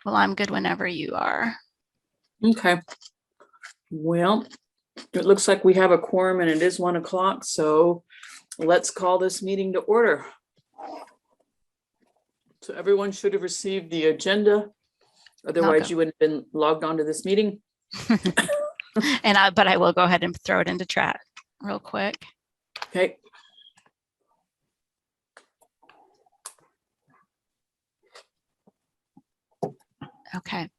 Well, I'm good whenever you are. Okay. Well, it looks like we have a quorum and it is 1 o'clock, so let's call this meeting to order. So everyone should have received the agenda. Otherwise, you wouldn't have been logged onto this meeting. But I will go ahead and throw it into chat real quick. Okay. Okay.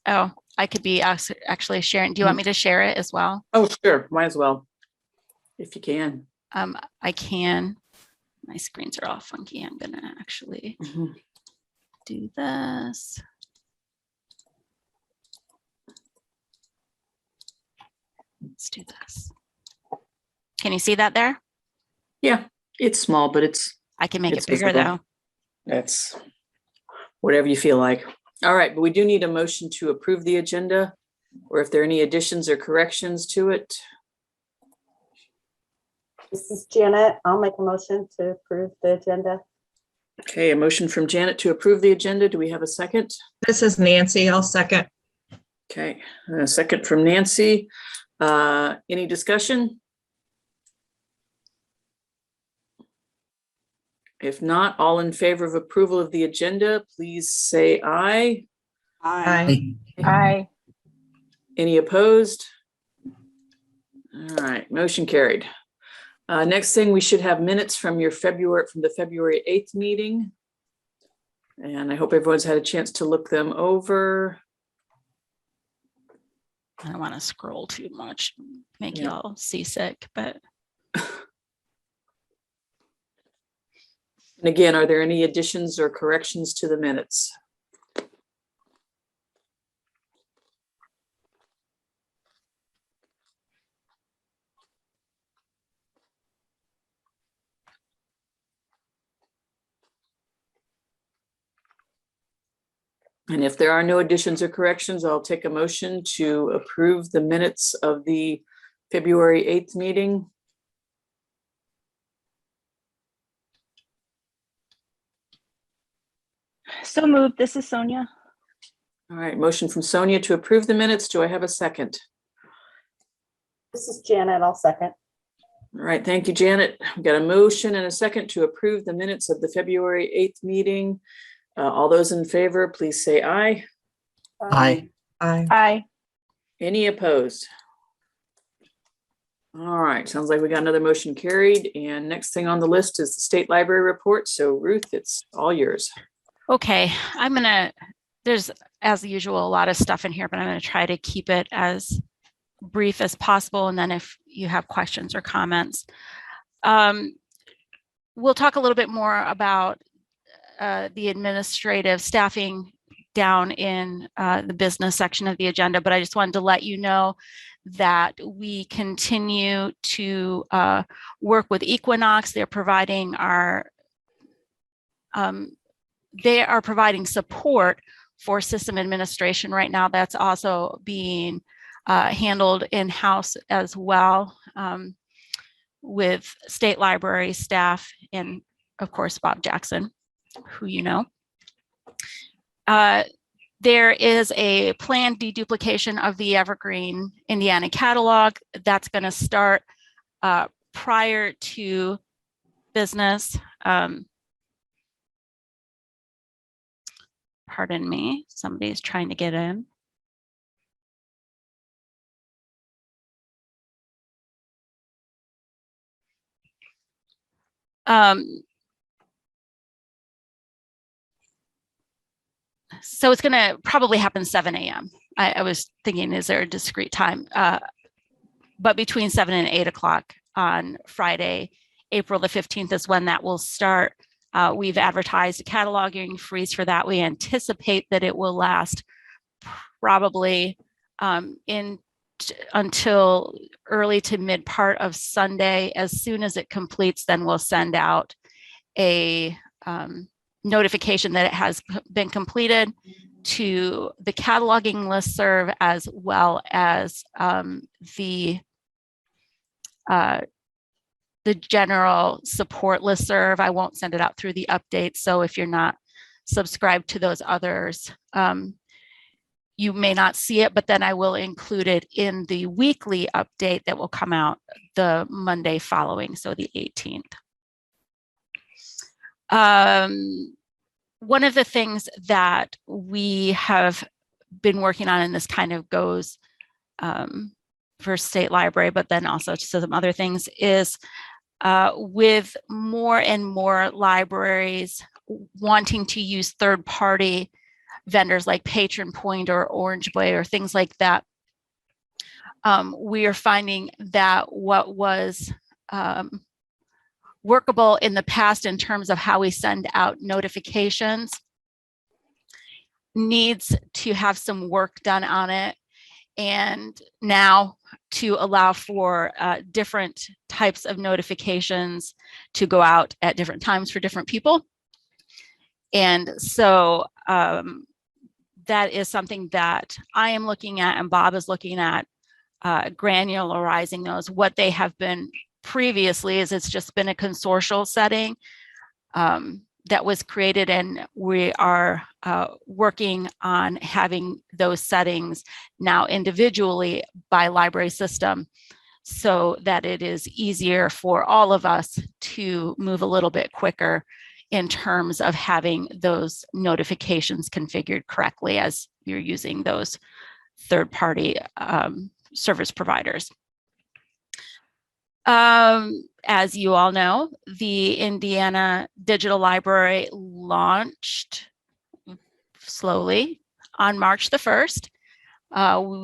Oh, I could be actually sharing. Do you want me to share it as well? Oh, sure. Might as well, if you can. I can. My screens are all funky. I'm gonna actually do this. Let's do this. Can you see that there? Yeah, it's small, but I can make it bigger visible. though. That's whatever you feel like. All right, but we do need a motion to approve the agenda, or if there are any additions or corrections to it. This is Janet. I'll make a motion to approve the agenda. Okay, a motion from Janet to approve the agenda. Do we have a second? This is Nancy. I'll second. Okay, a second from Nancy. Any discussion? If not, all in favor of approval of the agenda, please say aye. Aye. Aye. Any opposed? All right, motion carried. Next thing, we should have minutes from the February 8th meeting. And I hope everyone's had a chance to look them over. I don't want to scroll too much, make you all seasick, but. And again, are there any additions or corrections to the minutes? And if there are no additions or corrections, I'll take a motion to approve the minutes of the February 8th meeting. So moved. This is Sonia. All right, motion from Sonia to approve the minutes. Do I have a second? This is Janet. I'll second. All right, thank you, Janet. We've got a motion and a second to approve the minutes of the February 8th meeting. All those in favor, please say aye. Aye. Aye. Aye. Any opposed? All right, sounds like we got another motion carried. And next thing on the list is the state library report. So Ruth, it's all yours. Okay, there's, as usual, a lot of stuff in here, but I'm going to try to keep it as brief as possible. And then if you have questions or comments, we'll talk a little bit more about the administrative staffing down in the business section of the agenda, but I just wanted to let you know that we continue to work with Equinox. They're providing they are providing support for system administration right now. That's also being handled in-house as well with state library staff and, of course, Bob Jackson, who you know. There is a planned deduplication of the Evergreen Indiana catalog that's going to start prior to business. Pardon me, somebody's trying to get in. So it's going to probably happen 7 a.m. I was thinking, is there a discrete time? But between 7 and 8 o'clock on Friday, April the 15th is when that will start. We've advertised a cataloging freeze for that. We anticipate that it will last probably until early to mid part of Sunday. As soon as it completes, then we'll send out a notification that it has been completed to the cataloging listserv, as well as the the general support listserv. I won't send it out through the updates. So if you're not subscribed to those others, you may not see it, but then I will include it in the weekly update that will come out the Monday following, so the 18th. One of the things that we have been working on, and this kind of goes for state library, but then also to some other things, is with more and more libraries wanting to use third-party vendors like Patron Point or Orange Boy or things like that, we are finding that what was workable in the past in terms of how we send out notifications needs to have some work done on it. And now to allow for different types of notifications to go out at different times for different people. And so that is something that I am looking at and Bob is looking at, granularizing those. What they have been previously is it's just been a consortial setting that was created, and we are working on having those settings now individually by library system so that it is easier for all of us to move a little bit quicker in terms of having those notifications configured correctly as you're using those third-party service providers. As you all know, the Indiana Digital Library launched slowly on March the 1st.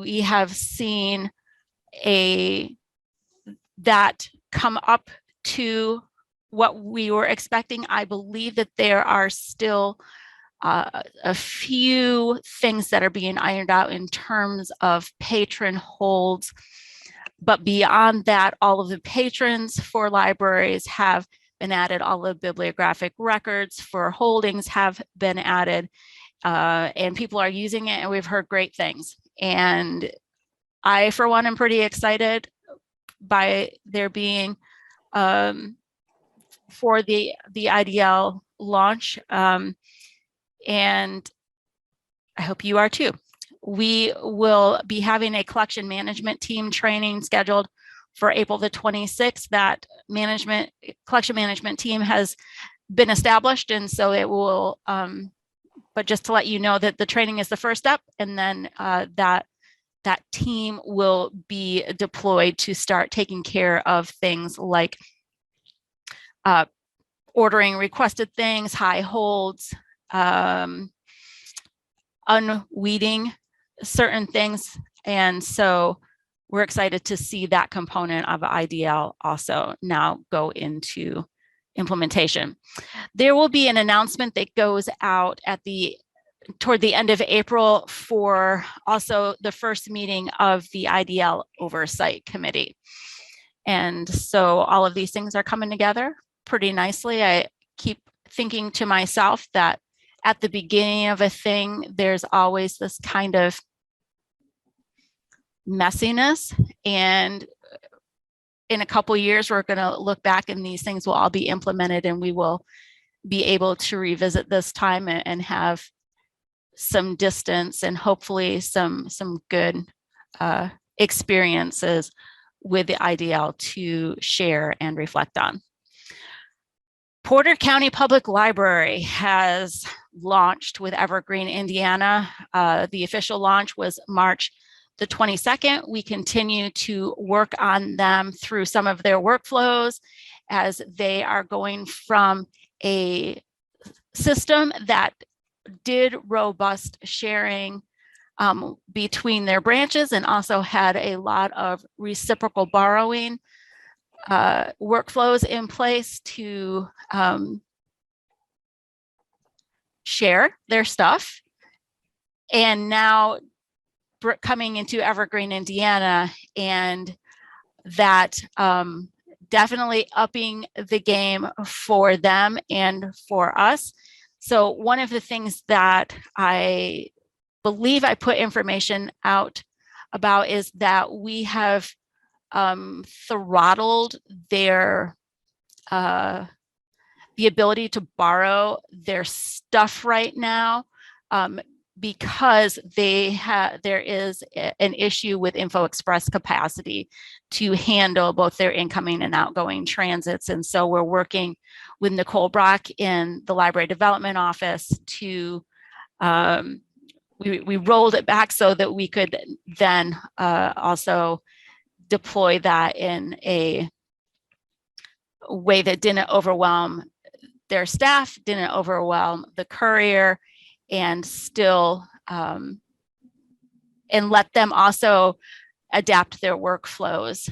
We have seen that come up to what we were expecting. I believe that there are still a few things that are being ironed out in terms of patron holds. But beyond that, all of the patrons for libraries have been added. All of the bibliographic records for holdings have been added, and people are using it, and we've heard great things. And I, for one, am pretty excited by there being for the IDL launch, and I hope you are too. We will be having a collection management team training scheduled for April the 26th. That collection management team has been established, and so it will, but just to let you know that the training is the first step, and then that team will be deployed to start taking care of things like ordering requested things, high holds, unweeding certain things. And so we're excited to see that component of IDL also now go into implementation. There will be an announcement that goes out toward the end of April for also the first meeting of the IDL Oversight Committee. And so all of these things are coming together pretty nicely. I keep thinking to myself that at the beginning of a thing, there's always this kind of messiness, and in a couple of years we're going to look back and these things will all be implemented, and we will be able to revisit this time and have some distance and hopefully some good experiences with the IDL to share and reflect on. Porter County Public Library has launched with Evergreen, Indiana. The official launch was March the 22nd. We continue to work on them through some of their workflows as they are going from a system that did robust sharing between their branches and also had a lot of reciprocal borrowing workflows in place to share their stuff. And now coming into Evergreen, Indiana, and that definitely upping the game for them and for us. So one of the things that I believe I put information out about is that we have throttled their the ability to borrow their stuff right now, because there is an issue with Info Express capacity to handle both their incoming and outgoing transits. And so we're working with Nicole Brock in the Library Development Office to, we rolled it back so that we could then also deploy that in a way that didn't overwhelm their staff, didn't overwhelm the courier, and still and let them also adapt their workflows.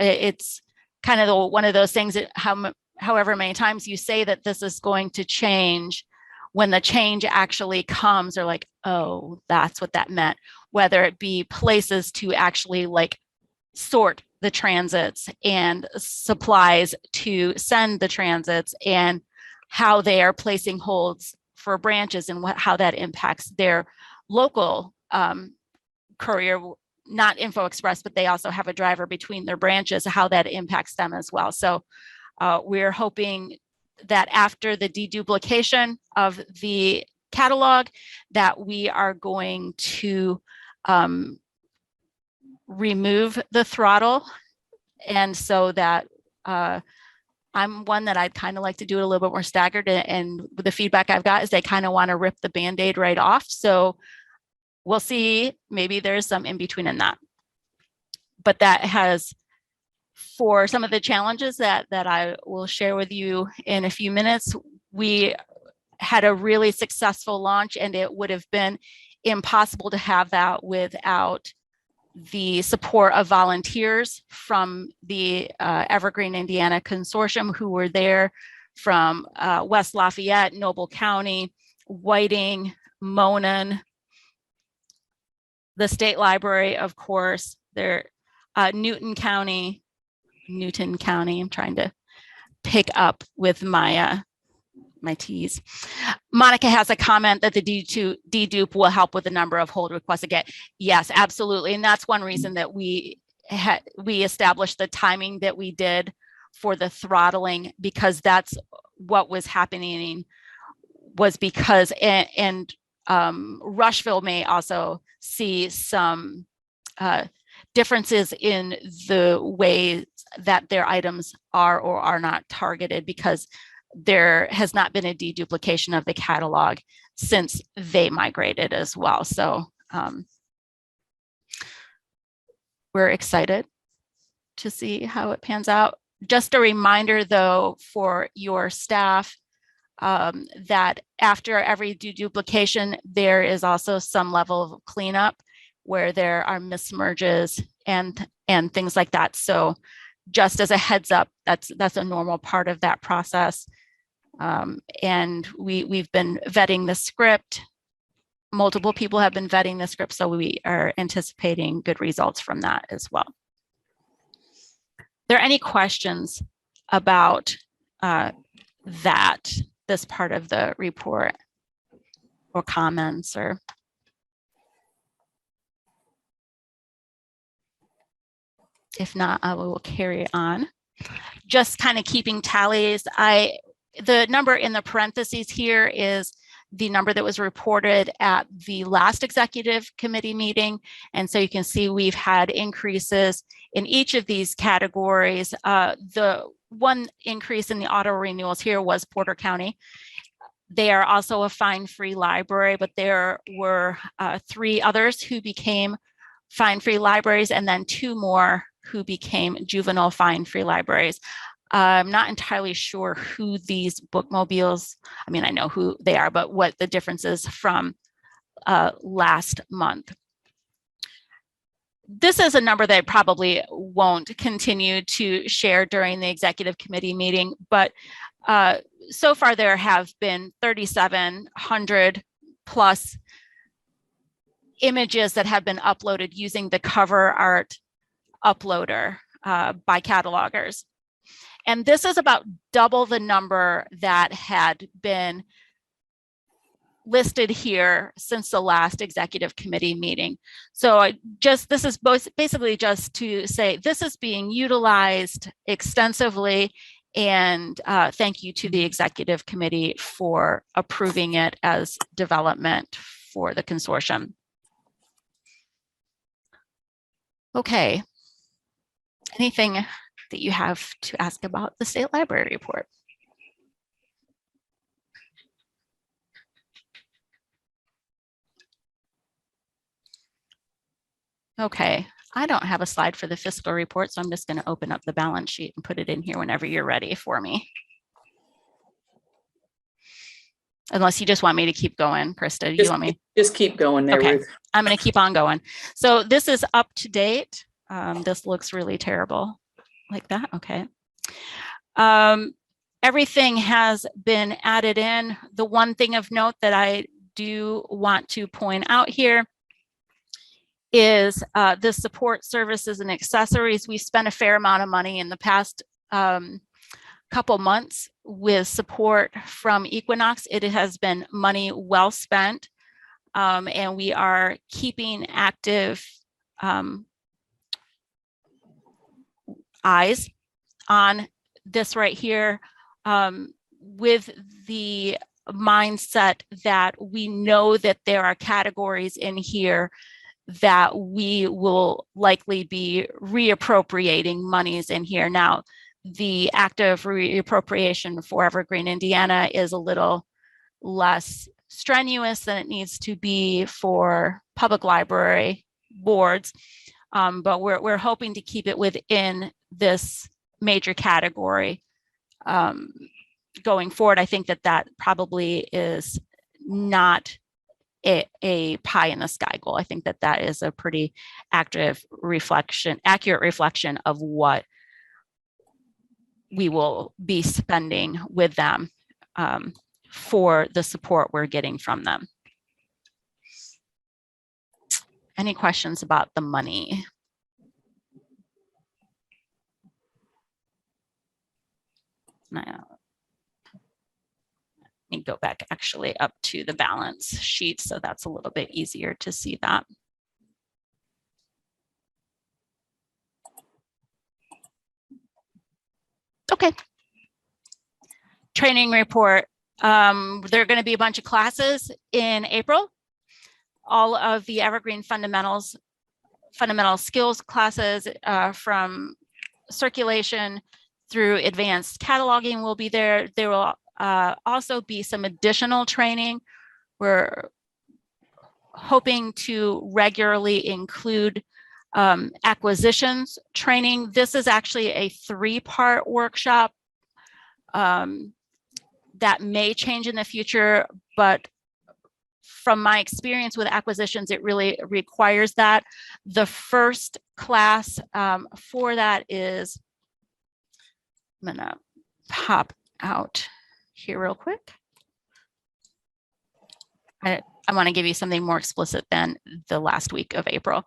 It's kind of one of those things that however many times you say that this is going to change, when the change actually comes, they're like, oh, that's what that meant. Whether it be places to actually like sort the transits and supplies to send the transits, and how they are placing holds for branches, and how that impacts their local courier, not Info Express, but they also have a driver between their branches, how that impacts them as well. So we're hoping that after the deduplication of the catalog, that we are going to remove the throttle. And so that I'm one that I'd kind of like to do it a little bit more staggered, and the feedback I've got is they kind of want to rip the Band-Aid right off. So we'll see, maybe there's some in between in that. But that has, for some of the challenges that I will share with you in a few minutes, we had a really successful launch, and it would have been impossible to have that without the support of volunteers from the Evergreen Indiana Consortium, who were there from West Lafayette, Noble County, Whiting, Monon, the State Library, of course, there, Newton County, I'm trying to pick up with my my T's. Monica has a comment that the dedupe will help with the number of hold requests again. Yes, absolutely. And that's one reason that we established the timing that we did for the throttling, because that's what was happening, was because, and Rushville may also see some differences in the way that their items are or are not targeted, because there has not been a deduplication of the catalog since they migrated as well. So we're excited to see how it pans out. Just a reminder though, for your staff, that after every deduplication, there is also some level of cleanup where there are mismerges and things like that. So just as a heads up, that's a normal part of that process. And we've been vetting the script. Multiple people have been vetting the script, so we are anticipating good results from that as well. Are there any questions about this part of the report, or comments, or? If not, I will carry on. Just kind of keeping tallies. The number in the parentheses here is the number that was reported at the last executive committee meeting. And so you can see we've had increases in each of these categories. The one increase in the auto renewals here was Porter County. They are also a fine-free library, but there were 3 others who became fine-free libraries, and then 2 more who became juvenile fine-free libraries. I'm not entirely sure who these bookmobiles, I mean, I know who they are, but what the difference is from last month. This is a number that I probably won't continue to share during the executive committee meeting, but so far there have been 3,700 plus images that have been uploaded using the cover art uploader by catalogers. And this is about double the number that had been listed here since the last executive committee meeting. So this is basically just to say this is being utilized extensively, And thank you to the executive committee for approving it as development for the consortium. Okay. Anything that you have to ask about the state library report? Okay, I don't have a slide for the fiscal report, so I'm just going to open up the balance sheet and put it in here whenever you're ready for me. Unless you just want me to keep going, Krista, you want me? Just keep going there, Okay. Ruth. I'm going to keep on going. So this is up to date. This looks really terrible like that. Okay. Everything has been added in. The one thing of note that I do want to point out here is the support services and accessories. We spent a fair amount of money in the past couple months with support from Equinox. It has been money well spent, and we are keeping active eyes on this right here, with the mindset that we know that there are categories in here that we will likely be reappropriating monies in here. Now, the active reappropriation for Evergreen, Indiana is a little less strenuous than it needs to be for public library boards, but we're hoping to keep it within this major category going forward. I think that probably is not a pie in the sky goal. I think that is a pretty accurate reflection of what we will be spending with them for the support we're getting from them. Any questions about the money? Let me go back actually up to the balance sheet, so that's a little bit easier to see that. Okay. Training report. There are going to be a bunch of classes in April. All of the Evergreen fundamental skills classes from circulation through advanced cataloging will be there. There will also be some additional training. We're hoping to regularly include acquisitions training. This is actually a 3-part workshop that may change in the future, but from my experience with acquisitions, it really requires that. The first class for that is, I'm gonna pop out here real quick. I want to give you something more explicit than the last week of April.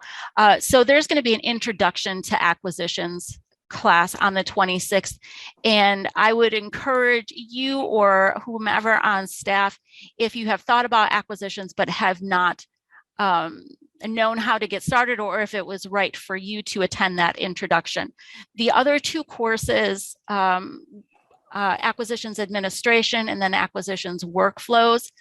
So there's going to be an introduction to acquisitions class on the 26th. And I would encourage you or whomever on staff, if you have thought about acquisitions but have not known how to get started, or if it was right for you to attend that introduction. The other 2 courses, acquisitions administration and then acquisitions workflows,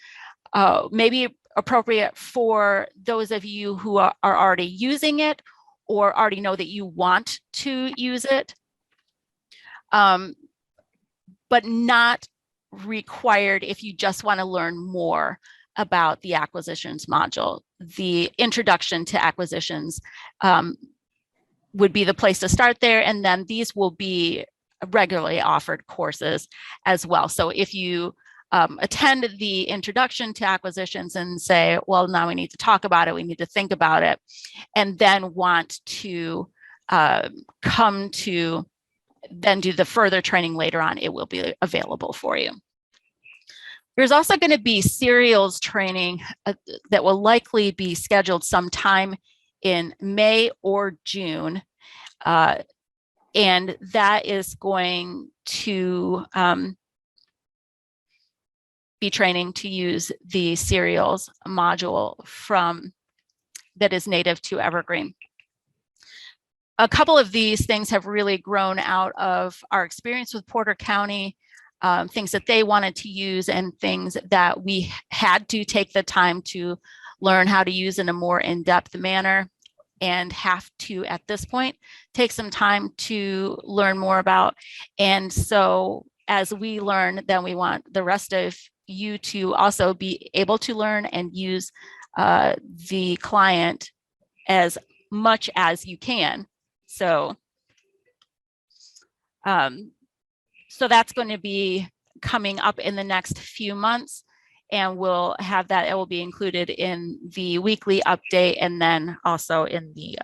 may be appropriate for those of you who are already using it or already know that you want to use it, but not required if you just want to learn more about the acquisitions module. The introduction to acquisitions would be the place to start there, and then these will be regularly offered courses as well. So if you attend the introduction to acquisitions and say, well, now we need to talk about it, we need to think about it, and then want to come to then do the further training later on, it will be available for you. There's also going to be serials training that will likely be scheduled sometime in May or June. And that is going to be training to use the serials module that is native to Evergreen. a couple of these things have really grown out of our experience with Porter County, things that they wanted to use and things that we had to take the time to learn how to use in a more in-depth manner, and have to, at this point, take some time to learn more about. And so as we learn, then we want the rest of you to also be able to learn and use the client as much as you can. So, so that's going to be coming up in the next few months, and we'll have that. It will be included in the weekly update, and then also in the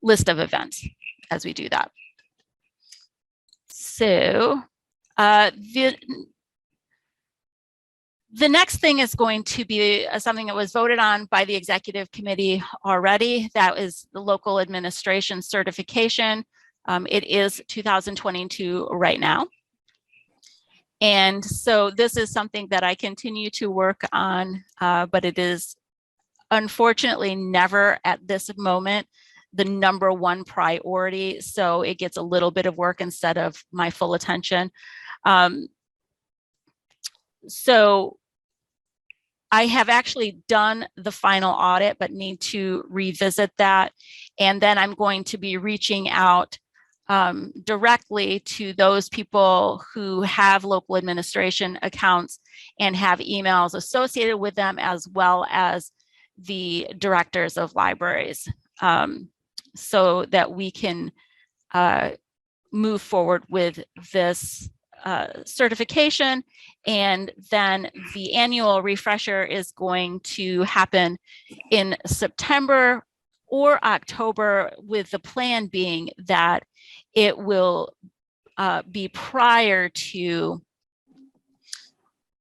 list of events as we do that. So the next thing is going to be something that was voted on by the executive committee already. That is the local administration certification. It is 2022 right now. And so this is something that I continue to work on, but it is unfortunately never at this moment the #1 priority. So it gets a little bit of work instead of my full attention. So I have actually done the final audit, but need to revisit that. And then I'm going to be reaching out directly to those people who have local administration accounts and have emails associated with them, as well as the directors of libraries, so that we can move forward with this certification. And then the annual refresher is going to happen in September or October, with the plan being that it will be prior to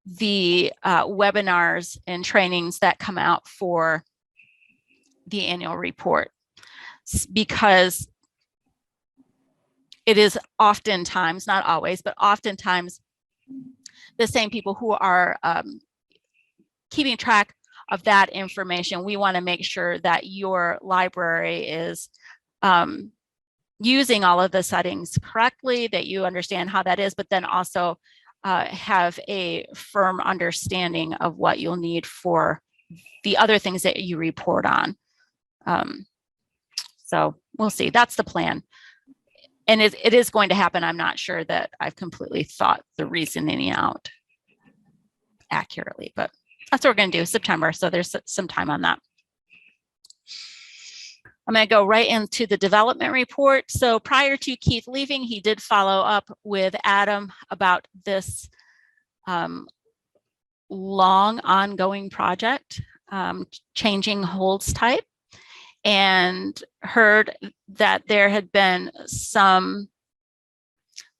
the webinars and trainings that come out for the annual report, because it is oftentimes, not always, but oftentimes the same people who are keeping track of that information. We want to make sure that your library is using all of the settings correctly, that you understand how that is, but then also have a firm understanding of what you'll need for the other things that you report on. So we'll see. That's the plan. And it is going to happen. I'm not sure that I've completely thought the reasoning out accurately, but that's what we're going to do, September. So there's some time on that. I'm going to go right into the development report. So prior to Keith leaving, he did follow up with Adam about this long ongoing project, changing holds type, and heard that there had been some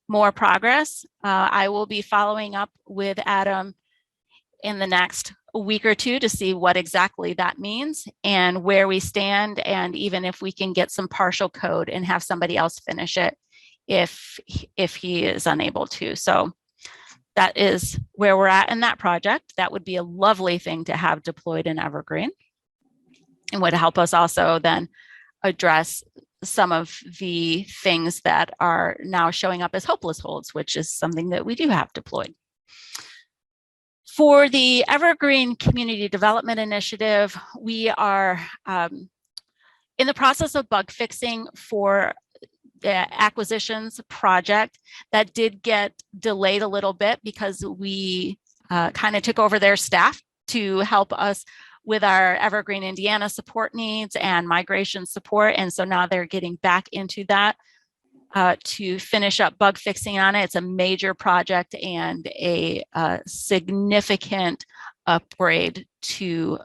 more progress. I will be following up with Adam in the next week or two to see what exactly that means and where we stand, and even if we can get some partial code and have somebody else finish it if he is unable to. So that is where we're at in that project. That would be a lovely thing to have deployed in Evergreen, and would help us also then address some of the things that are now showing up as hopeless holds, which is something that we do have deployed. For the Evergreen Community Development Initiative, we are in the process of bug fixing for the acquisitions project. That did get delayed a little bit because we kind of took over their staff to help us with our Evergreen Indiana support needs and migration support. And so now they're getting back into that to finish up bug fixing on it. It's a major project and a significant upgrade to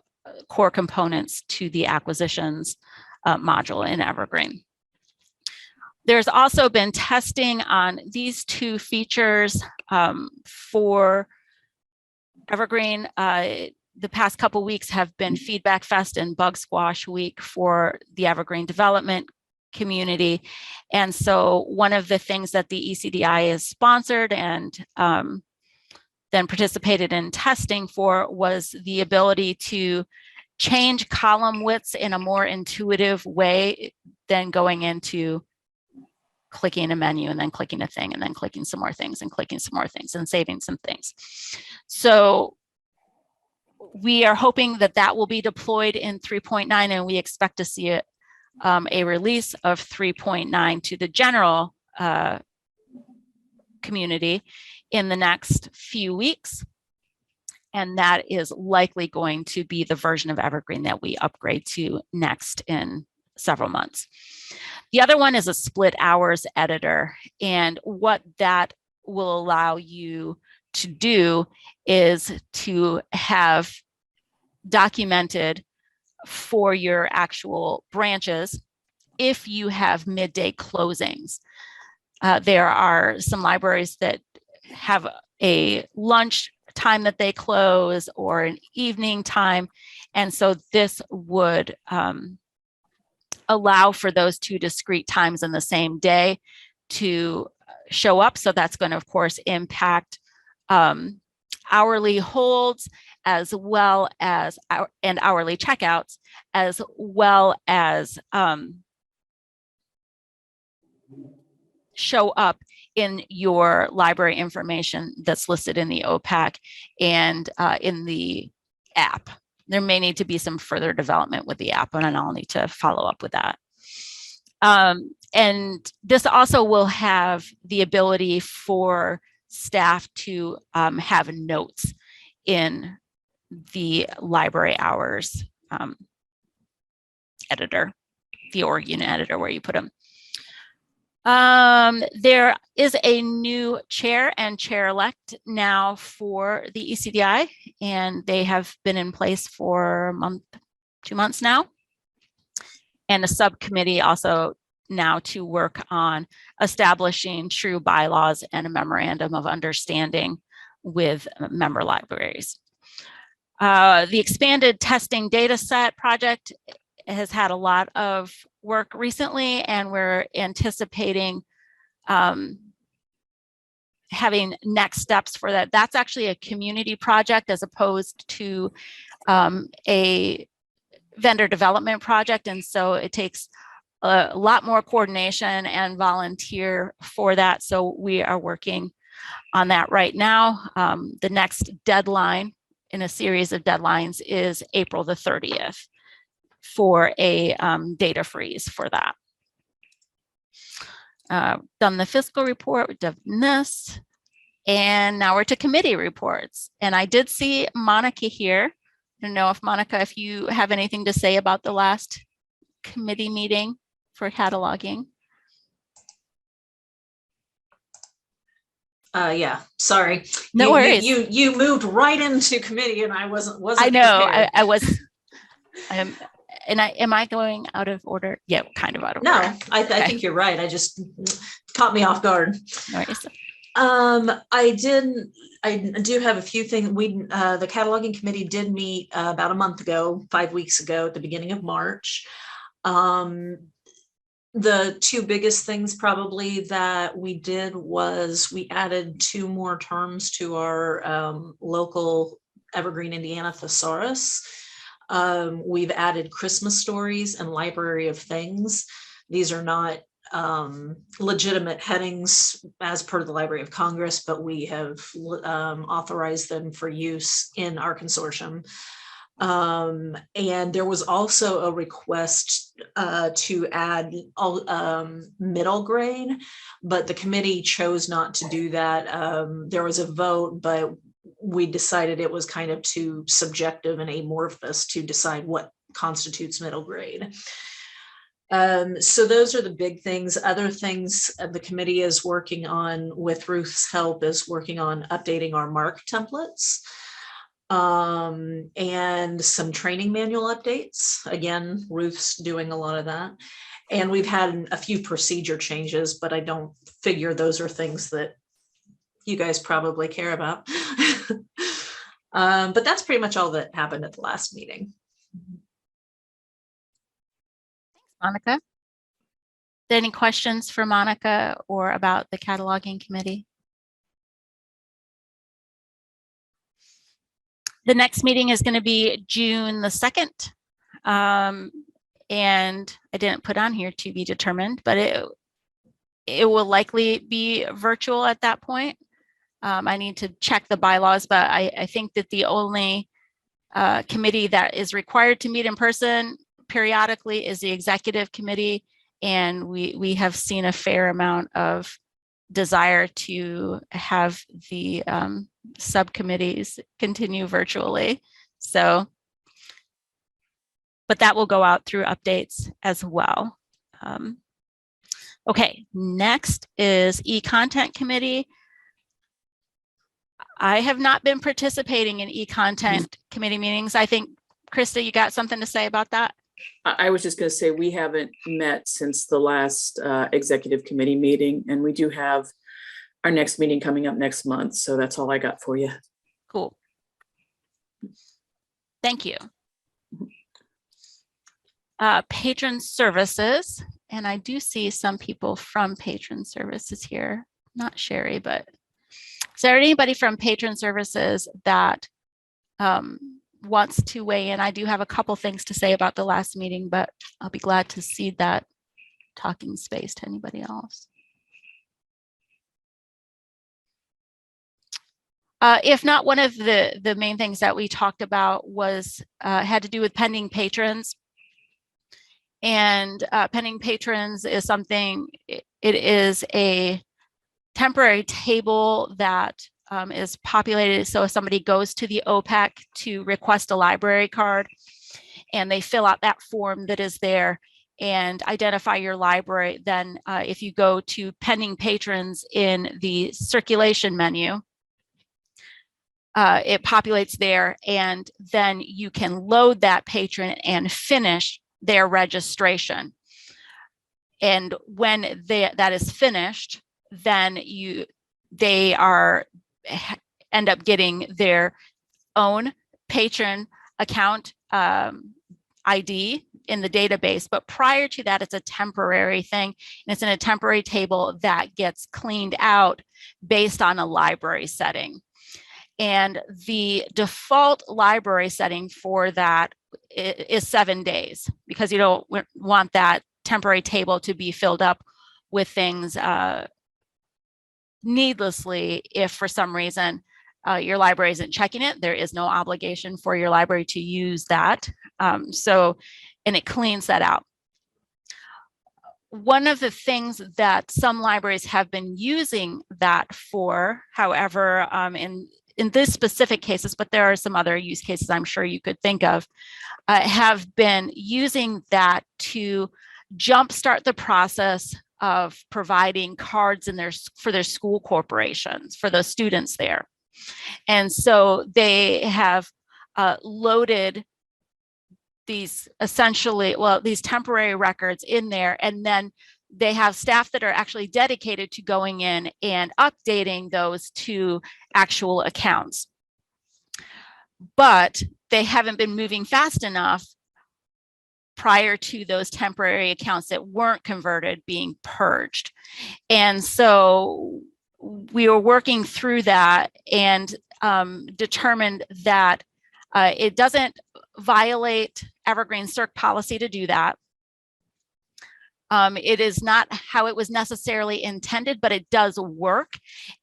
core components to the acquisitions module in Evergreen. There's also been testing on these two features for Evergreen. The past couple weeks have been Feedback Fest and Bug Squash Week for the Evergreen development community. And so one of the things that the ECDI is sponsored and then participated in testing for was the ability to change column widths in a more intuitive way than going into clicking a menu and then clicking a thing and then clicking some more things and clicking some more things and saving some things. So we are hoping that that will be deployed in 3.9, and we expect to see it, a release of 3.9 to the general community in the next few weeks. And that is likely going to be the version of Evergreen that we upgrade to next in several months. The other one is a split hours editor. And what that will allow you to do is to have documented for your actual branches if you have midday closings. There are some libraries that have a lunch time that they close or an evening time. And so this would allow for those two discrete times in the same day to show up. So that's going to, of course, impact hourly holds as well as and hourly checkouts, as well as show up in your library information that's listed in the OPAC and in the app. There may need to be some further development with the app, and I'll need to follow up with that. And this also will have the ability for staff to have notes in the library hours editor, the org unit editor where you put them. There is a new chair and chair-elect now for the ECDI, and they have been in place for a month, 2 months now. And a subcommittee also now to work on establishing true bylaws and a memorandum of understanding with member libraries. The expanded testing data set project has had a lot of work recently, and we're anticipating having next steps for that. That's actually a community project as opposed to a vendor development project. And so it takes a lot more coordination and volunteer for that. So we are working on that right now. The next deadline in a series of deadlines is April the 30th for a data freeze for that. Done the fiscal report, we've done this, and now we're to committee reports. And I did see Monica here. I don't know if Monica, if you have anything to say about the last committee meeting for cataloging. Yeah, sorry. No worries. You moved right into committee, and I wasn't. I know. Prepared. I was. Am I going out of order? Yeah, kind of out of order. No, I think you're right. I just caught me off guard. No worries. I do have a few things. The cataloging committee did meet about a month ago, 5 weeks ago, at the beginning of March. The two biggest things probably that we did was we added 2 more terms to our local Evergreen, Indiana thesaurus. We've added Christmas stories and library of things. These are not legitimate headings as per the Library of Congress, but we have authorized them for use in our consortium. And there was also a request to add middle grade, but the committee chose not to do that. There was a vote, but we decided it was kind of too subjective and amorphous to decide what constitutes middle grade. So those are the big things. Other things the committee is working on, with Ruth's help, is working on updating our MARC templates and some training manual updates. Again, Ruth's doing a lot of that. And we've had a few procedure changes, but I don't figure those are things that you guys probably care about. But that's pretty much all that happened at the last meeting. Monica, are there any questions for Monica or about the cataloging committee? The next meeting is going to be June the 2nd. And I didn't put on here to be determined, but it will likely be virtual at that point. I need to check the bylaws, but I think that the only committee that is required to meet in person periodically is the executive committee. And we have seen a fair amount of desire to have the subcommittees continue virtually. So, but that will go out through updates as well. Okay, next is e-content committee. I have not been participating in e-content committee meetings. I think, Krista, you got something to say about that? I was just going to say, we haven't met since the last executive committee meeting, and we do have our next meeting coming up next month. So that's all I got for you. Cool. Thank you. Patron services, and I do see some people from patron services here. Not Sherry, but is there anybody from patron services that wants to weigh in? I do have a couple things to say about the last meeting, but I'll be glad to cede that talking space to anybody else. If not, one of the main things that we talked about was had to do with pending patrons. And pending patrons is something, it is a temporary table that is populated. So if somebody goes to the OPEC to request a library card and they fill out that form that is there and identify your library, then if you go to pending patrons in the circulation menu, it populates there, and then you can load that patron and finish their registration. And when that is finished, then they end up getting their own patron account ID in the database. But prior to that, it's a temporary thing, and it's in a temporary table that gets cleaned out based on a library setting. And the default library setting for that is 7 days, because you don't want that temporary table to be filled up with things needlessly. If for some reason your library isn't checking it, there is no obligation for your library to use that. And it cleans that out. One of the things that some libraries have been using that for, however, in this specific cases, but there are some other use cases I'm sure you could think of, have been using that to jumpstart the process of providing cards for their school corporations, for the students there. And so they have loaded these these temporary records in there, and then they have staff that are actually dedicated to going in and updating those to actual accounts. But they haven't been moving fast enough prior to those temporary accounts that weren't converted being purged. And so we were working through that and determined that it doesn't violate Evergreen Circ policy to do that. It is not how it was necessarily intended, but it does work.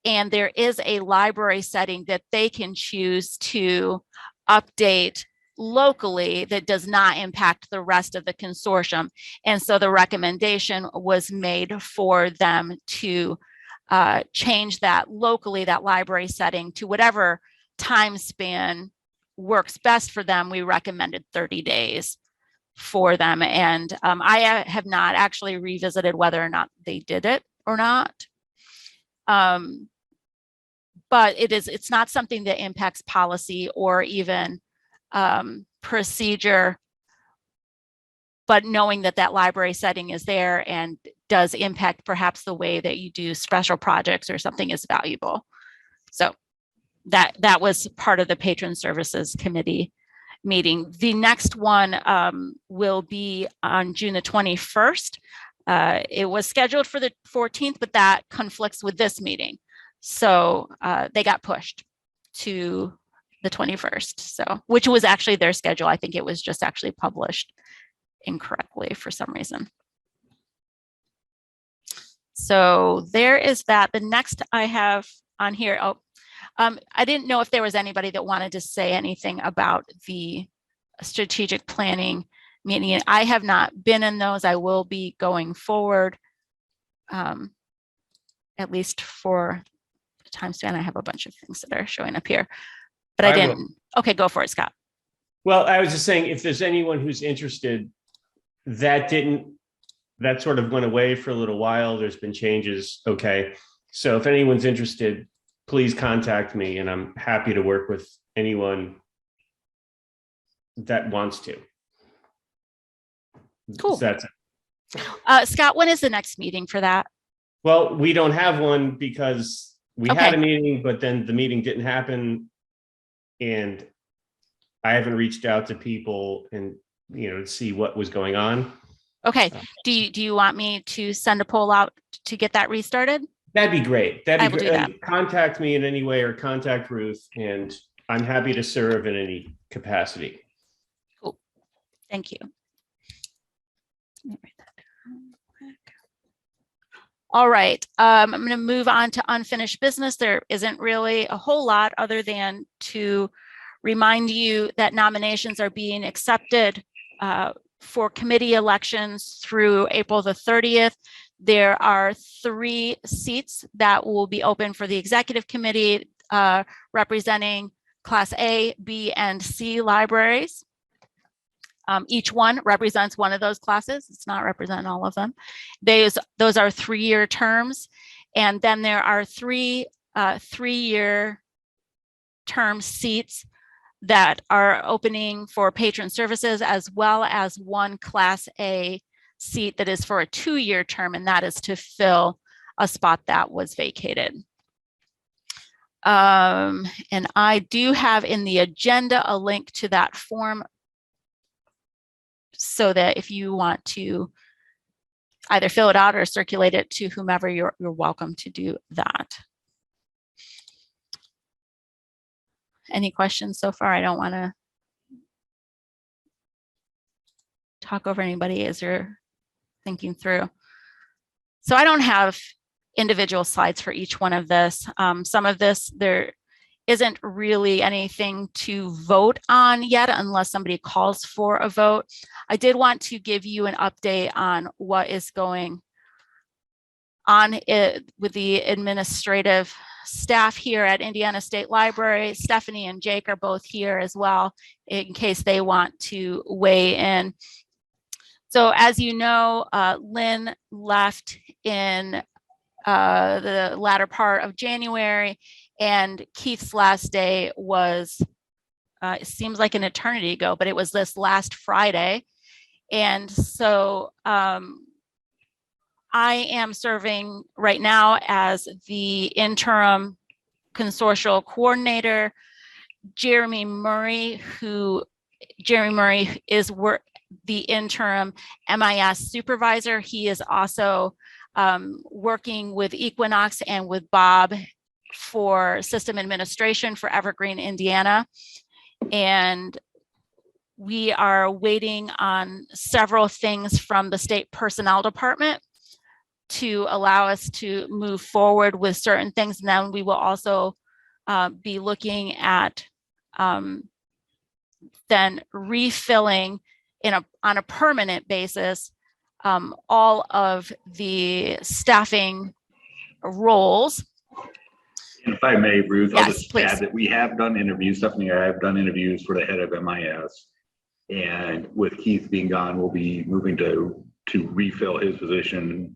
And there is a library setting that they can choose to update locally that does not impact the rest of the consortium. And so the recommendation was made for them to change that locally, that library setting, to whatever time span works best for them. We recommended 30 days for them. And I have not actually revisited whether or not they did it or not. But it's not something that impacts policy or even procedure, but knowing that that library setting is there and does impact perhaps the way that you do special projects or something is valuable. So that was part of the Patron Services Committee meeting. The next one will be on June the 21st. It was scheduled for the 14th, but that conflicts with this meeting. So they got pushed to the 21st. So, which was actually their schedule. I think it was just actually published incorrectly for some reason. So there is that. The next I have on here, I didn't know if there was anybody that wanted to say anything about the strategic planning meeting. I have not been in those. I will be going forward, at least for the time span. I have a bunch of things that are showing up here, but I I will. didn't. Okay, go for it, Scott. Well, I was just saying, if there's anyone who's interested, that sort of went away for a little while. There's been changes. Okay. So if anyone's interested, please contact me, and I'm happy to work with anyone that wants to. Cool. So that's it. Scott, when is the next meeting for that? Well, we don't have one because we had Okay. a meeting, but then the meeting didn't happen. And I haven't reached out to people and, to see what was going on. Okay. Do you want me to send a poll out to get that restarted? That'd be great. I That'd will be do great. that. Contact me in any way or contact Ruth, and I'm happy to serve in any capacity. Cool. Thank you. Let me write that down quick. All right. I'm going to move on to unfinished business. There isn't really a whole lot other than to remind you that nominations are being accepted for committee elections through April the 30th. There are 3 seats that will be open for the executive committee representing Class A, B, and C libraries. Each one represents one of those classes. It's not representing all of them. Those are 3-year terms. And then there are 3 3-year term seats that are opening for patron services, as well as 1 Class A seat that is for a 2-year term, and that is to fill a spot that was vacated. And I do have in the agenda a link to that form, so that if you want to either fill it out or circulate it to whomever, you're welcome to do that. Any questions so far? I don't want to talk over anybody as you're thinking through. So I don't have individual slides for each one of this. Some of this, there isn't really anything to vote on yet unless somebody calls for a vote. I did want to give you an update on what is going on with the administrative staff here at Indiana State Library. Stephanie and Jake are both here as well in case they want to weigh in. So as you know, Lynn left in the latter part of January, and Keith's last day was, it seems like an eternity ago, but it was this last Friday. And so I am serving right now as the interim consortial coordinator. Jeremy Murray is the interim MIS supervisor. He is also working with Equinox and with Bob for system administration for Evergreen, Indiana. And we are waiting on several things from the state personnel department to allow us to move forward with certain things. And then we will also be looking at then refilling on a permanent basis all of the staffing roles. If I may, Ruth, I'll Yes, just please. add that we have done interviews. Stephanie and I have done interviews for the head of MIS. And with Keith being gone, we'll be moving to refill his position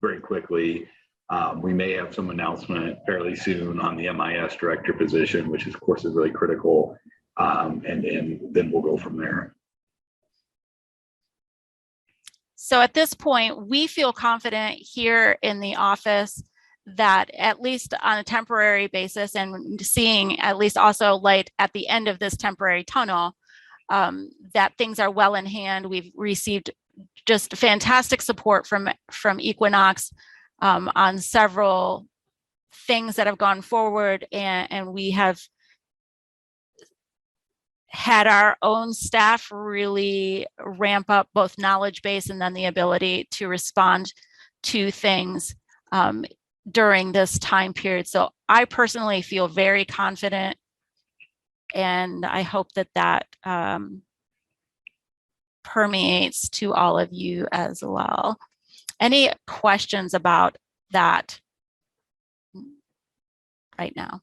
very quickly. We may have some announcement fairly soon on the MIS director position, which of course is really critical. And then we'll go from there. So at this point, we feel confident here in the office that at least on a temporary basis, and seeing at least also light at the end of this temporary tunnel, that things are well in hand. We've received just fantastic support from Equinox on several things that have gone forward, and we have had our own staff really ramp up both knowledge base and then the ability to respond to things during this time period. So I personally feel very confident, and I hope that that permeates to all of you as well. Any questions about that right now?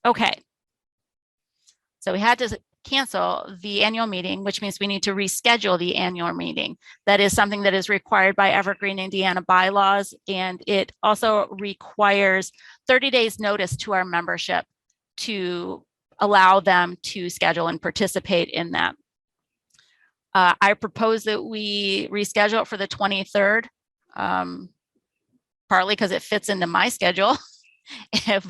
Okay. So we had to cancel the annual meeting, which means we need to reschedule the annual meeting. That is something that is required by Evergreen Indiana bylaws, and it also requires 30 days notice to our membership to allow them to schedule and participate in that. I propose that we reschedule it for the 23rd, partly because it fits into my schedule,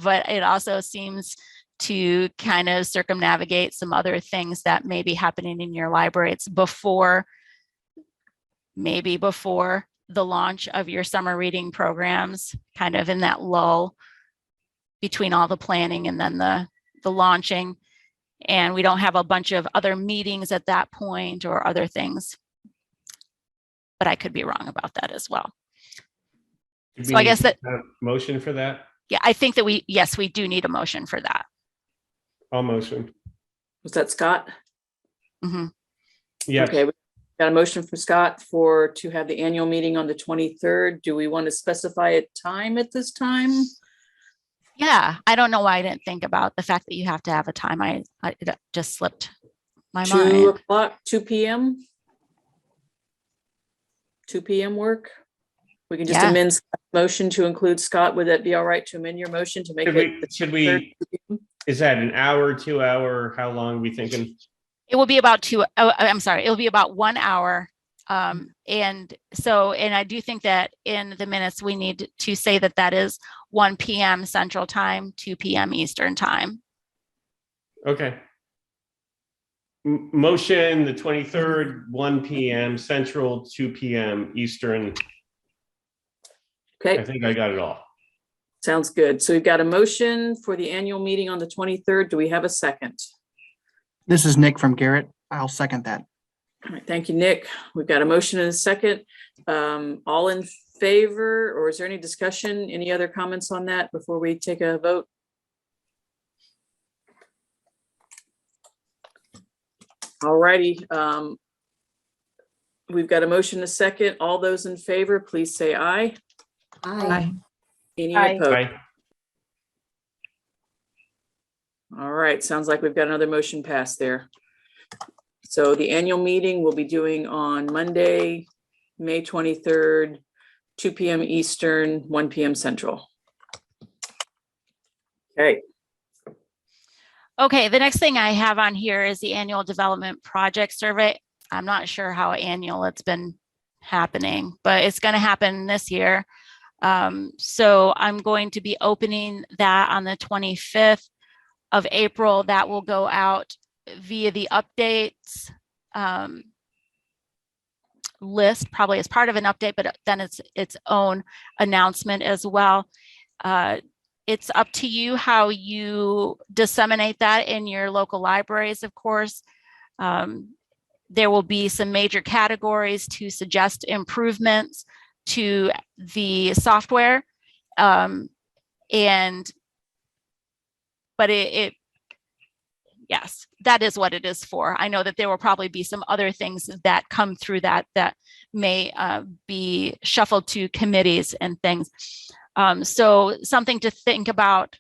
but it also seems to kind of circumnavigate some other things that may be happening in your library. It's maybe before the launch of your summer reading programs, kind of in that lull between all the planning and then the launching. And we don't have a bunch of other meetings at that point or other things. But I could be wrong about that as well. So I guess that motion for that. Yeah, I think that yes, we do need a motion for that. I'll motion. Was that Scott? Mm-hmm. Yes. Okay, we got a motion from Scott to have the annual meeting on the 23rd. Do we want to specify a time at this time? Yeah, I don't know why I didn't think about the fact that you have to have a time. It just slipped my 2 mind. o'clock, 2 p.m. 2 p.m. work. We can just Yeah. amend Scott's motion to include Scott. Would that be all right to amend your motion to make Should we, is that an hour, 2 hour? How long are we thinking? It will be about I'm sorry, it'll be about 1 hour. And I do think that in the minutes, we need to say that that is 1 p.m. Central Time, 2 p.m. Eastern Time. Okay. Motion the 23rd, 1 p.m. Central, 2 p.m. Eastern. Okay. I think I got it all. Sounds good. So we've got a motion for the annual meeting on the 23rd. Do we have a second? This is Nick from Garrett. I'll second that. All right, thank you, Nick. We've got a motion and a second. All in favor, or is there any discussion? Any other comments on that before we take a vote? All righty. We've got a motion and a second. All those in favor, please say aye. Aye. Any Aye. opposed? Bye. All right, sounds like we've got another motion passed there. So the annual meeting we'll be doing on Monday, May 23rd, 2 p.m. Eastern, 1 p.m. Central. Okay, Okay, the next thing I have on here is the annual development project survey. I'm not sure how annual it's been happening, but it's going to happen this year. So I'm going to be opening that on the 25th of April. That will go out via the updates list, probably as part of an update, but then it's its own announcement as well. It's up to you how you disseminate that in your local libraries, of course. There will be some major categories to suggest improvements to the software. But yes, that is what it is for. I know that there will probably be some other things that come through that may be shuffled to committees and things. So something to think about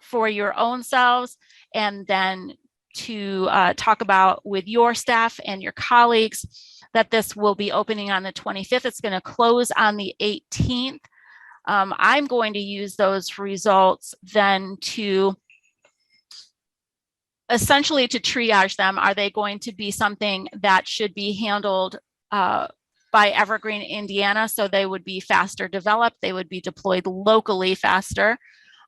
for your own selves, and then to talk about with your staff and your colleagues, that this will be opening on the 25th. It's going to close on the 18th. I'm going to use those results then to essentially to triage them. Are they going to be something that should be handled by Evergreen Indiana, so they would be faster developed, they would be deployed locally faster,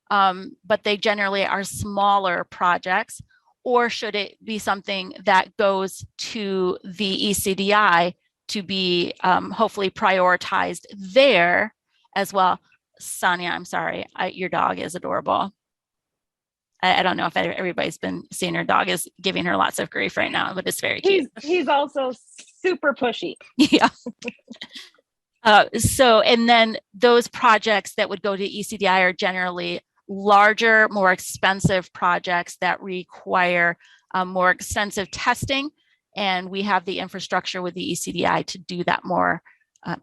but they generally are smaller projects? Or should it be something that goes to the ECDI to be hopefully prioritized there as well? Sonia, I'm sorry, your dog is adorable. I don't know if everybody's been seeing her dog is giving her lots of grief right now, but it's very cute. He's also super pushy. Yeah. So, and then those projects that would go to ECDI are generally larger, more expensive projects that require more extensive testing. And we have the infrastructure with the ECDI to do that more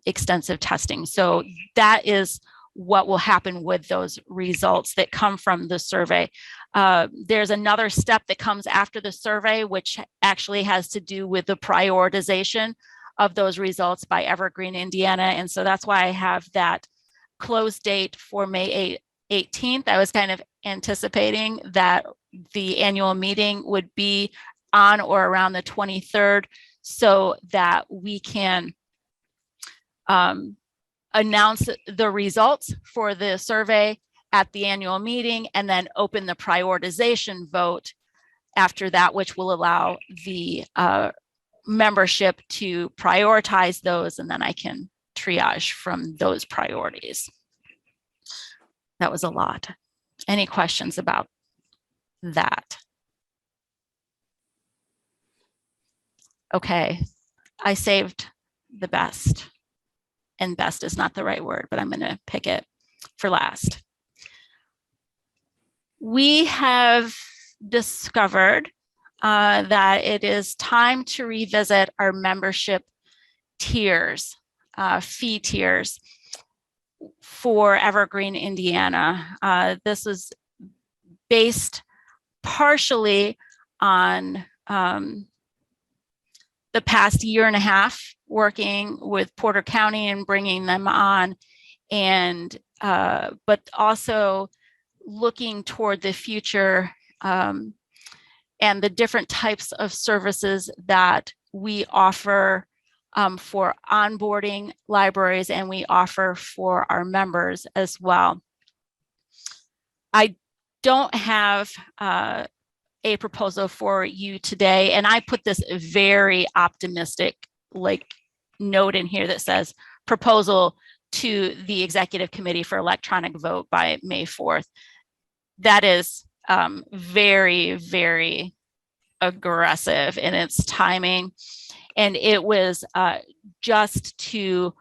extensive testing. So that is what will happen with those results that come from the survey. There's another step that comes after the survey, which actually has to do with the prioritization of those results by Evergreen, Indiana. And so that's why I have that close date for May 18th. I was kind of anticipating that the annual meeting would be on or around the 23rd so that we can announce the results for the survey at the annual meeting and then open the prioritization vote after that, which will allow the membership to prioritize those, and then I can triage from those priorities. That was a lot. Any questions about that? Okay, I saved the best. And best is not the right word, but I'm going to pick it for last. We have discovered that it is time to revisit our membership tiers, fee tiers for Evergreen, Indiana. This was based partially on the past year and a half working with Porter County and bringing them on, and but also looking toward the future and the different types of services that we offer for onboarding libraries and we offer for our members as well. I don't have a proposal for you today, and I put this very optimistic note in here that says proposal to the executive committee for electronic vote by May 4th. That is very, very aggressive in its timing. And it was just to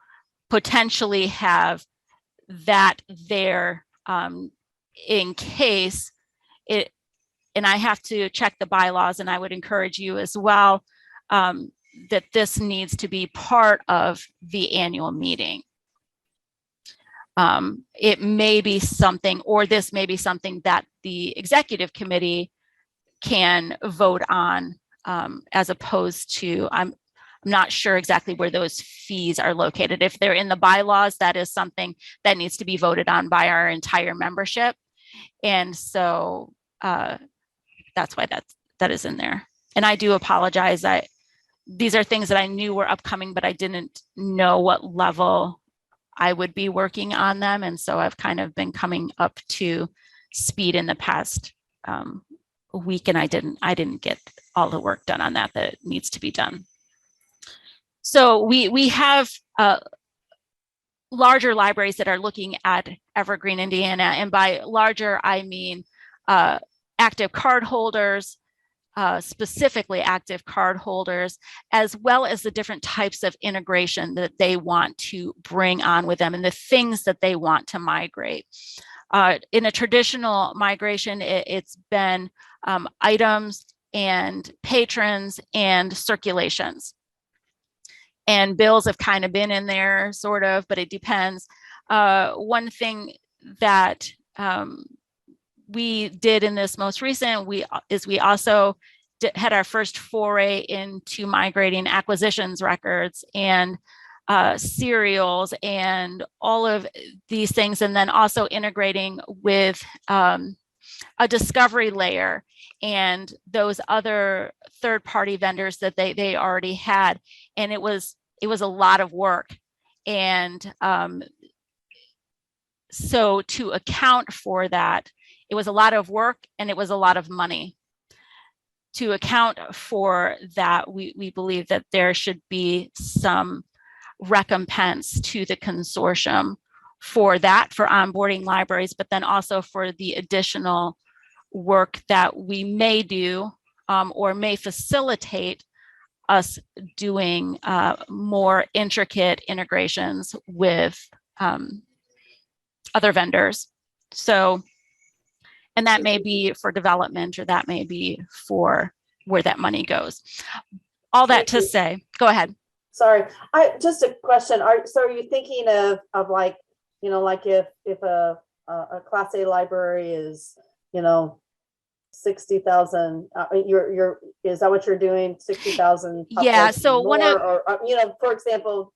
potentially have that there in case it, and I have to check the bylaws, and I would encourage you as well, that this needs to be part of the annual meeting. It may be something, or this may be something that the executive committee can vote on, as opposed to, I'm not sure exactly where those fees are located. If they're in the bylaws, that is something that needs to be voted on by our entire membership. And so that's why that is in there. And I do apologize. These are things that I knew were upcoming, but I didn't know what level I would be working on them. And so I've kind of been coming up to speed in the past week, and I didn't get all the work done on that needs to be done. So we have larger libraries that are looking at Evergreen, Indiana, and by larger I mean active card holders, specifically active card holders, as well as the different types of integration that they want to bring on with them and the things that they want to migrate. In a traditional migration, it's been items and patrons and circulations. And bills have kind of been in there, sort of, but it depends. One thing that we did in this most recent, we also had our first foray into migrating acquisitions records and serials and all of these things, and then also integrating with a discovery layer and those other third-party vendors that they already had. And it was a lot of work. And so to account for that, it was a lot of work and it was a lot of money. To account for that, we believe that there should be some recompense to the consortium for that, for onboarding libraries, but then also for the additional work that we may do or may facilitate us doing more intricate integrations with other vendors. So, and that may be for development, or that may be for where that money goes. All that to say, go ahead. Sorry, just a question. So are you thinking of like, you know, like if a Class A library is, you know, 60,000, is that what you're doing? 60,000? Yeah. So one of, you know, for example,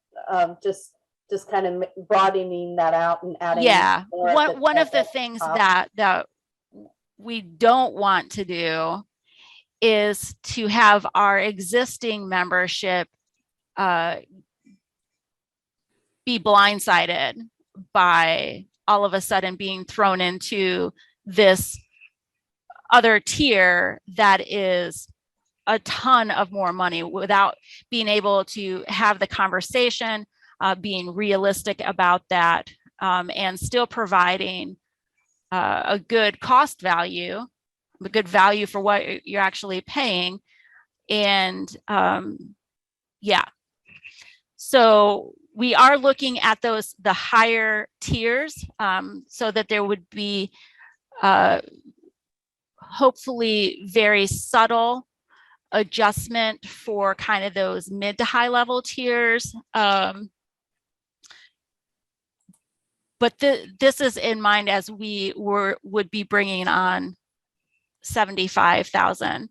just kind of broadening that out and adding. yeah, more at one of the at things top. that we don't want to do is to have our existing membership be blindsided by all of a sudden being thrown into this other tier that is a ton of more money without being able to have the conversation, being realistic about that, and still providing a good cost value, a good value for what you're actually paying. And yeah, so we are looking at the higher tiers, so that there would be hopefully very subtle adjustment for kind of those mid to high level tiers. But this is in mind as we would be bringing on 75,000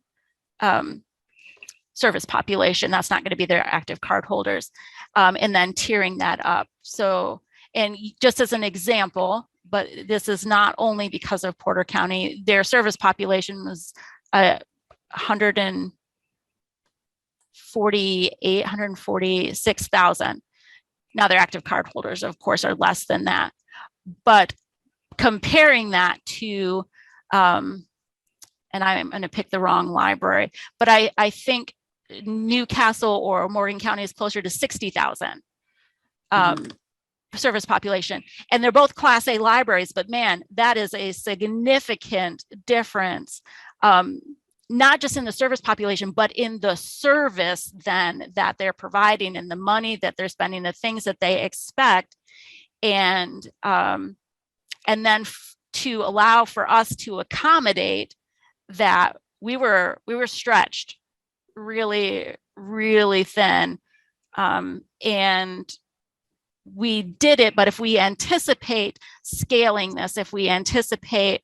service population. That's not going to be their active card holders, and then tiering that up. So, and just as an example, but this is not only because of Porter County, their service population was 146,000. Now their active card holders, of course, are less than that. But comparing that to, and I'm going to pick the wrong library, but I think Newcastle or Morgan County is closer to 60,000 service population. And they're both Class A libraries, but man, that is a significant difference, not just in the service population, but in the service then that they're providing and the money that they're spending, the things that they expect. And then to allow for us to accommodate that, we were stretched really, really thin. And we did it, but if we anticipate scaling this, if we anticipate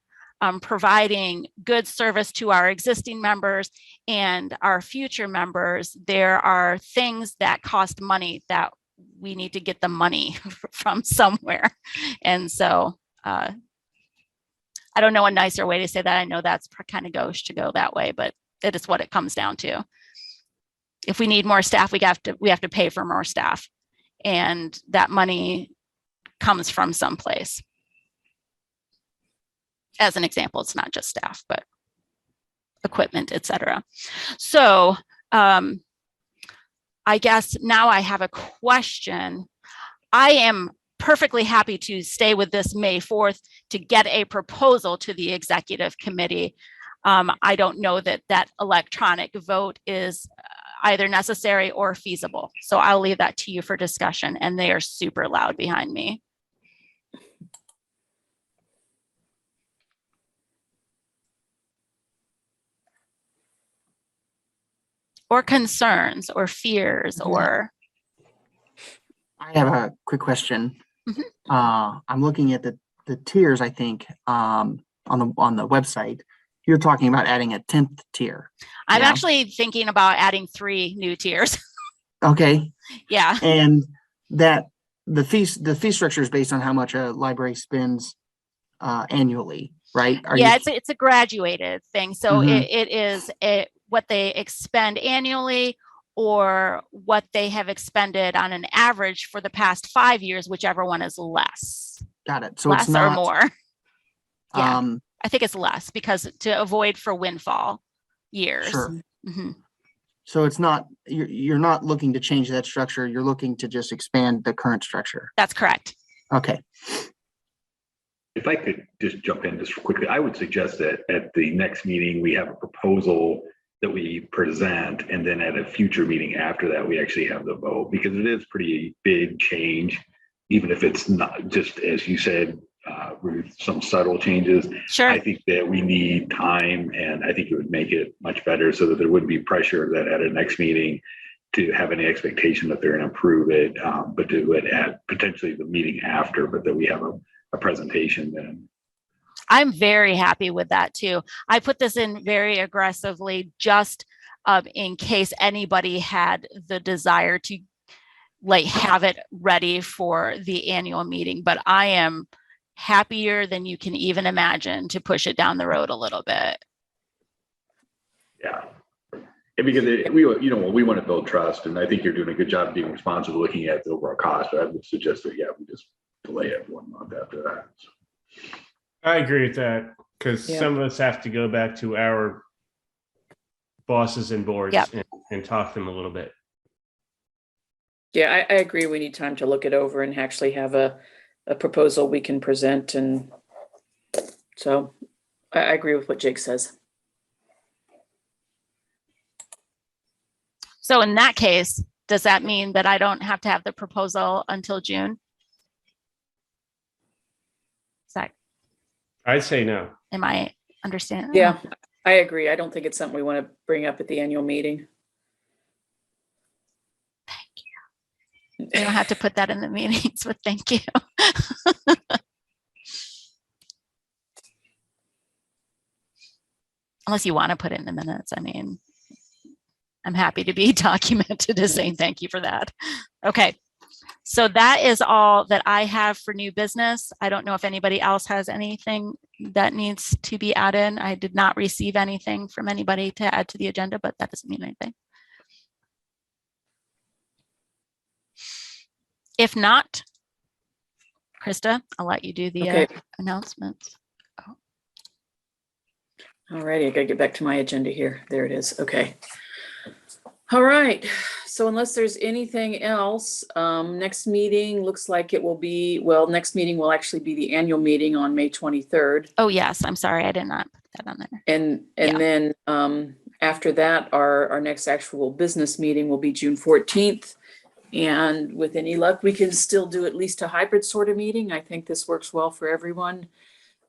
providing good service to our existing members and our future members, there are things that cost money that we need to get the money from somewhere. And so I don't know a nicer way to say that. I know that's kind of gauche to go that way, but it is what it comes down to. If we need more staff, we have to pay for more staff, and that money comes from someplace. As an example, it's not just staff, but equipment, etc. So I guess now I have a question. I am perfectly happy to stay with this May 4th to get a proposal to the executive committee. I don't know that electronic vote is either necessary or feasible. So I'll leave that to you for discussion, and they are super loud behind me. Or concerns or fears or. I have a quick question. I'm looking at the tiers, I think, on the website. You're talking about adding a 10th tier. I'm actually thinking about adding 3 new tiers. Okay. Yeah. And that the fee structure is based on how much a library spends annually, right? It's a graduated thing. So it is what they expend annually or what they have expended on an average for the past 5 years, whichever one is less. Got it. So less it's not, or more. Yeah, I think it's less because to avoid for windfall years. Sure. So it's not, you're not looking to change that structure. You're looking to just expand the current structure. That's correct. Okay. if I could just jump in just quickly, I would suggest that at the next meeting, we have a proposal that we present, and then at a future meeting after that, we actually have the vote, because it is pretty big change, even if it's not just, as you said, Ruth, some subtle changes. Sure. I think that we need time, and I think it would make it much better so that there wouldn't be pressure that at a next meeting to have any expectation that they're going to approve it, but do it at potentially the meeting after, but that we have a presentation then. I'm very happy with that too. I put this in very aggressively just in case anybody had the desire to like have it ready for the annual meeting, but I am happier than you can even imagine to push it down the road a little bit. Yeah. And because we want to build trust, and I think you're doing a good job being responsible, looking at the overall cost. But I would suggest that, yeah, we just delay it 1 month after that. I agree with that, because some of us have to go back to our bosses and boards and talk to them a little bit. Yeah, I agree. We need time to look it over and actually have a proposal we can present. And so I agree with what Jake says. So in that case, does that mean that I don't have to have the proposal until June? Is that, I'd say no. am I understanding? Yeah, I agree. I don't think it's something we want to bring up at the annual meeting. You don't have to put that in the meetings, but thank you. Unless you want to put it in the minutes. I mean, I'm happy to be documented as saying thank you for that. Okay. So that is all that I have for new business. I don't know if anybody else has anything that needs to be added. I did not receive anything from anybody to add to the agenda, but that doesn't mean anything. If not, Krista, I'll let you do the announcements. All righty, I gotta get back to my agenda here. There it is. Okay. All right. So unless there's anything else, next meeting looks like it will be, well, next meeting will actually be the annual meeting on May 23rd. Oh, yes. I'm sorry. I did not put that on there. And then after that, our next actual business meeting will be June 14th. And with any luck, we can still do at least a hybrid sort of meeting. I think this works well for everyone.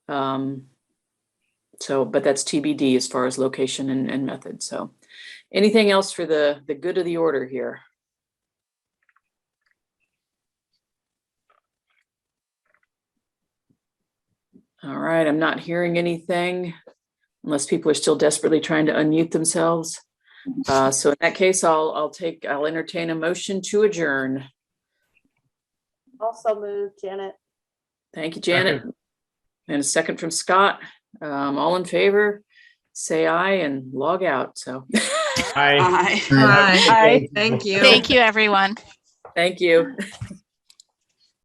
So, but that's TBD as far as location and method. So anything else for the good of the order here? All right, I'm not hearing anything unless people are still desperately trying to unmute themselves. So in that case, I'll entertain a motion to adjourn. Also move, Janet. Thank you, Janet. And a second from Scott. All in favor, say aye and log out. So Aye. Hi. Thank you. Thank you, everyone. thank you.